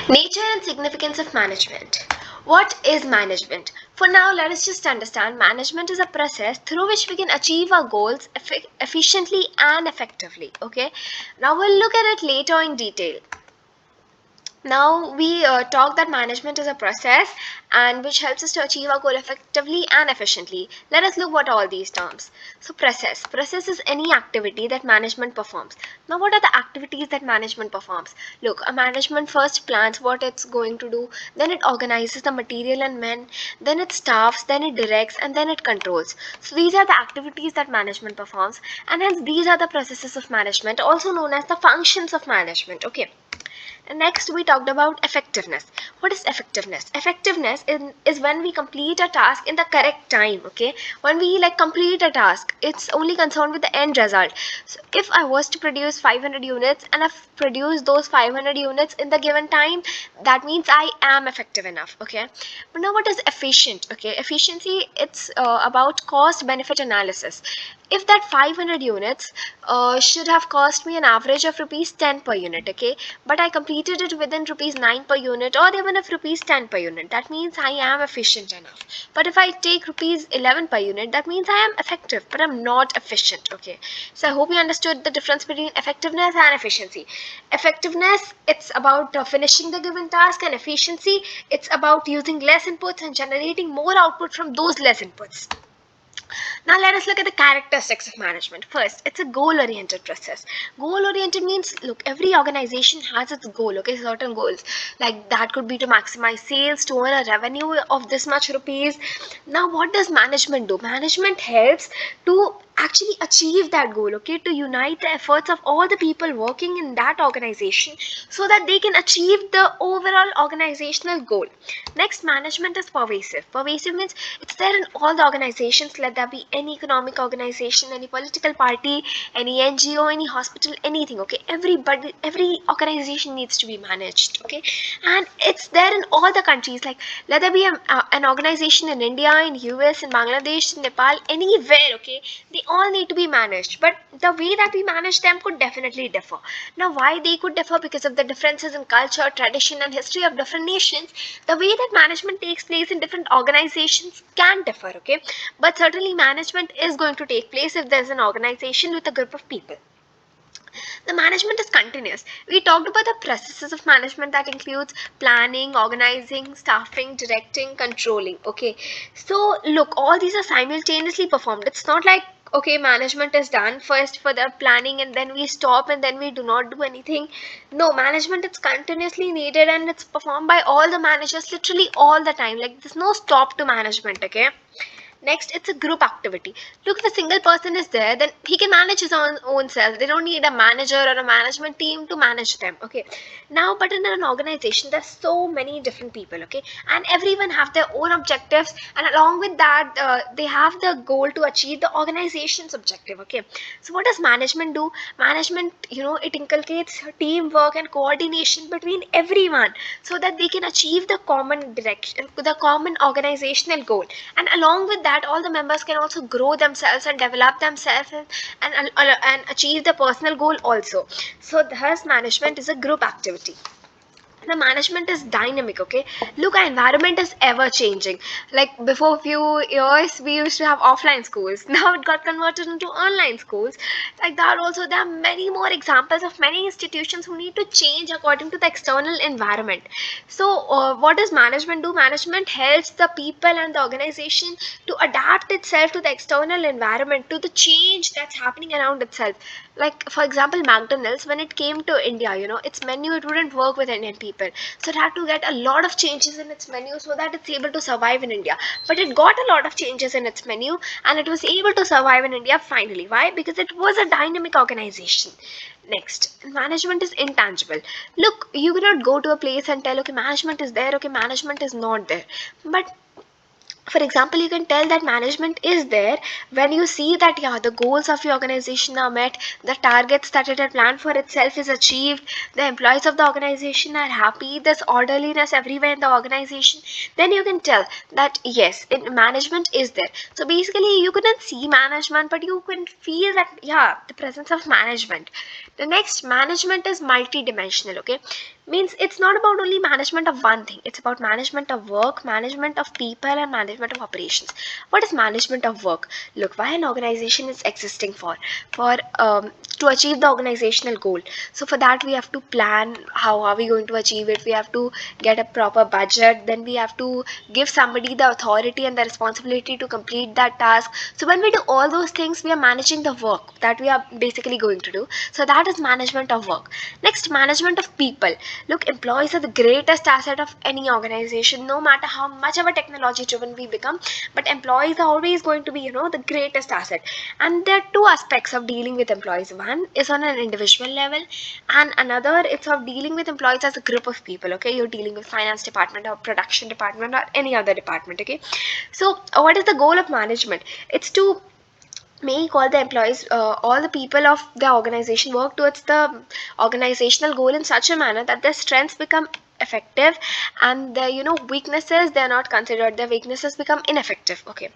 Nature and significance of management. What is management? For now, let us just understand management is a process through which we can achieve our goals efficiently and effectively. Okay, now we'll look at it later in detail. Now we talk that management is a process and which helps us to achieve our goal effectively and efficiently. Let us look what are all these terms. So process is any activity that management performs. Now what are the activities that management performs? Look, a management first plans what it's going to do, then it organizes the material and men, then it staffs, then it directs, and then it controls. So these are the activities that management performs, and hence these are the processes of management, also known as the functions of management. Okay. And next, we talked about effectiveness. What is effectiveness? Effectiveness is when we complete a task in the correct time. Okay, when we complete a task, it's only concerned with the end result. So if I was to produce 500 units and I've produced those 500 units in the given time, that means I am effective enough. Okay, but now what is efficient? Okay, efficiency, it's about cost benefit analysis. If that 500 units should have cost me an average of rupees 10 per unit, okay, but I completed it within rupees 9 per unit or even if rupees 10 per unit, that means I am efficient enough. But if I take rupees 11 per unit, that means I am effective but I'm not efficient. Okay, so I hope you understood the difference between effectiveness and efficiency. Effectiveness, it's about finishing the given task, and efficiency, it's about using less inputs and generating more output from those less inputs. Now let us look at the characteristics of management. First, it's a goal-oriented process. Goal-oriented means, look, every organization has its goal, okay, certain goals. Like that could be to maximize sales, to earn a revenue of this much rupees. Now what does management do? Management helps to actually achieve that goal, okay, to unite the efforts of all the people working in that organization so that they can achieve the overall organizational goal. Next, management is pervasive. Pervasive means it's there in all the organizations, let there be any economic organization, any political party, any NGO, any hospital, anything, okay, everybody, every organization needs to be managed. Okay, and it's there in all the countries, like let there be an organization in India, in US, in Bangladesh, in Nepal, anywhere. Okay, they all need to be managed, but the way that we manage them could definitely differ. Now why they could differ? Because of the differences in culture, tradition, and history of different nations. The way that management takes place in different organizations can differ. Okay, but certainly management is going to take place if there's an organization with a group of people. The management is continuous. We talked about the processes of management that includes planning, organizing, staffing, directing, controlling. Okay, so look, all these are simultaneously performed. It's not like, okay, management is done first for the planning and then we stop and then we do not do anything. No, management is continuously needed and it's performed by all the managers literally all the time. Like there's no stop to management. Okay, next, it's a group activity. Look, if a single person is there, then he can manage his own self. They don't need a manager or a management team to manage them. Okay. Now, but in an organization, there's so many different people. Okay, and everyone have their own objectives, and along with that, they have the goal to achieve the organization's objective. Okay. So, what does management do? Management, it inculcates teamwork and coordination between everyone so that they can achieve the common direction, the common organizational goal, and along with that all the members can also grow themselves and develop themselves and achieve the personal goal also. So thus management is a group activity. The management is dynamic. Okay, look, our environment is ever changing. Like before few years we used to have offline schools, now it got converted into online schools. Like that also, there are many more examples of many institutions who need to change according to the external environment. So what does management do? Management helps the people and the organization to adapt itself to the external environment, to the change that's happening around itself. Like for example, McDonald's, when it came to India, its menu, it wouldn't work with Indian people, so it had to get a lot of changes in its menu so that it's able to survive in India. But it got a lot of changes in its menu and it was able to survive in India finally. Why? Because it was a dynamic organization. Next, management is intangible. Look, you cannot go to a place and tell, okay, management is there, okay, management is not there. But For example, you can tell that management is there when you see that, yeah, the goals of your organization are met, the targets that it had planned for itself is achieved, the employees of the organization are happy, there's orderliness everywhere in the organization. Then you can tell that yes, management is there. So basically you couldn't see management, but you can feel that, yeah, the presence of management. The next, management is multidimensional. Okay, means it's not about only management of one thing, it's about management of work, management of people, and management of operations. What is management of work? Look, why an organization is existing for to achieve the organizational goal. So for that we have to plan how are we going to achieve it, we have to get a proper budget, then we have to give somebody the authority and the responsibility to complete that task. So when we do all those things, we are managing the work that we are basically going to do. So that is management of work. Next, management of people. Look, employees are the greatest asset of any organization, no matter how much of a technology driven we become, but employees are always going to be, the greatest asset. And there are two aspects of dealing with employees. One is on an individual level, and another it's of dealing with employees as a group of people. Okay, you're dealing with finance department or production department or any other department. Okay, so what is the goal of management? It's to make all the employees, all the people of the organization work towards the organizational goal in such a manner that their strengths become effective, and the weaknesses, they are not considered, their weaknesses become ineffective. Okay,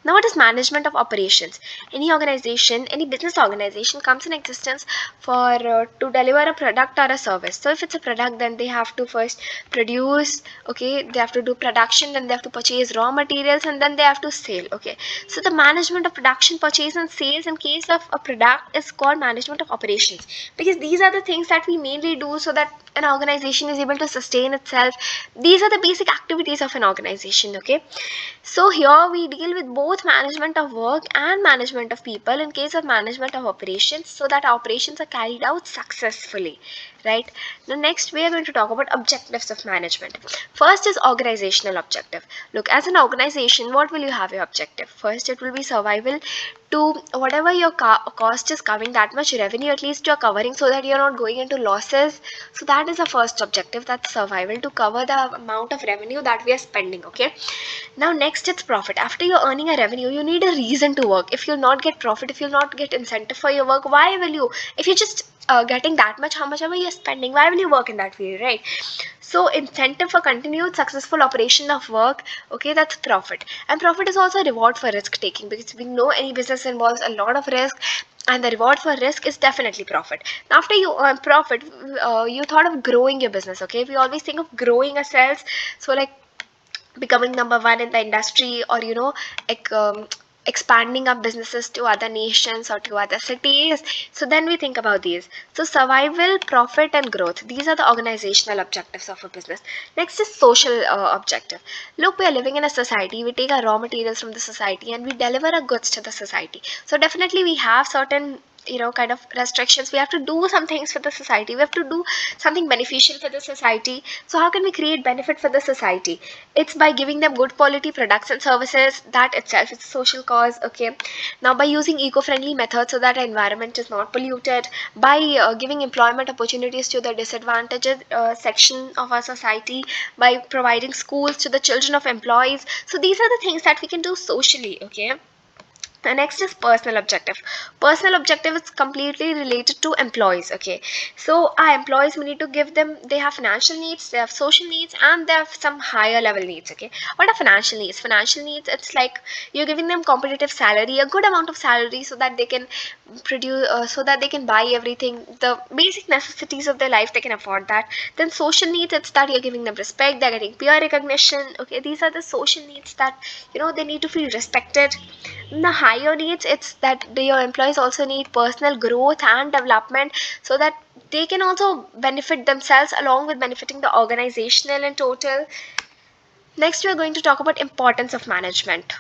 now what is management of operations? Any organization, any business organization comes in existence for to deliver a product or a service. So if it's a product, then they have to first produce. Okay, they have to do production, then they have to purchase raw materials, and then they have to sell. Okay, so the management of production, purchase, and sales in case of a product is called management of operations, because these are the things that we mainly do so that an organization is able to sustain itself. These are the basic activities of an organization. Okay, so here we deal with both management of work and management of people in case of management of operations, so that operations are carried out successfully, right? The next we are going to talk about objectives of management. First is organizational objective. Look, as an organization, what will you have your objective? First, it will be survival, to whatever your cost is coming, that much revenue at least you're covering, so that you're not going into losses. So that is the first objective, that's survival, to cover the amount of revenue that we are spending. Okay, now next it's profit. After you're earning a revenue, you need a reason to work. If you'll not get profit, if you'll not get incentive for your work, why will you? If you're just getting that much, how much ever you're spending, why will you work in that field, right? So incentive for continued successful operation of work. Okay, that's profit. And profit is also a reward for risk taking, because we know any business involves a lot of risk, and the reward for risk is definitely profit. Now, after you earn profit, you thought of growing your business. Okay, we always think of growing ourselves, so like becoming number one in the industry, or expanding our businesses to other nations or to other cities. So then we think about these. So survival, profit, and growth, these are the organizational objectives of a business. Next is social objective. Look, we are living in a society, we take our raw materials from the society and we deliver our goods to the society. So definitely we have certain kind of restrictions. We have to do some things for the society, we have to do something beneficial for the society. So how can we create benefit for the society? It's by giving them good quality products and services. That itself is a social cause. Okay, now by using eco-friendly methods so that the environment is not polluted, by giving employment opportunities to the disadvantaged section of our society, by providing schools to the children of employees. So these are the things that we can do socially. Okay, the next is personal objective. Personal objective is completely related to employees. Okay, so our employees, we need to give them, they have financial needs, they have social needs, and they have some higher level needs. Okay, what are financial needs? Financial needs, it's like you're giving them competitive salary, a good amount of salary, so that they can produce, so that they can buy everything, the basic necessities of their life, they can afford that. Then social needs, it's that you're giving them respect, they're getting peer recognition. Okay, these are the social needs that they need to feel respected. The higher needs, it's that your employees also need personal growth and development, so that they can also benefit themselves along with benefiting the organizational in total. Next, we are going to talk about importance of management.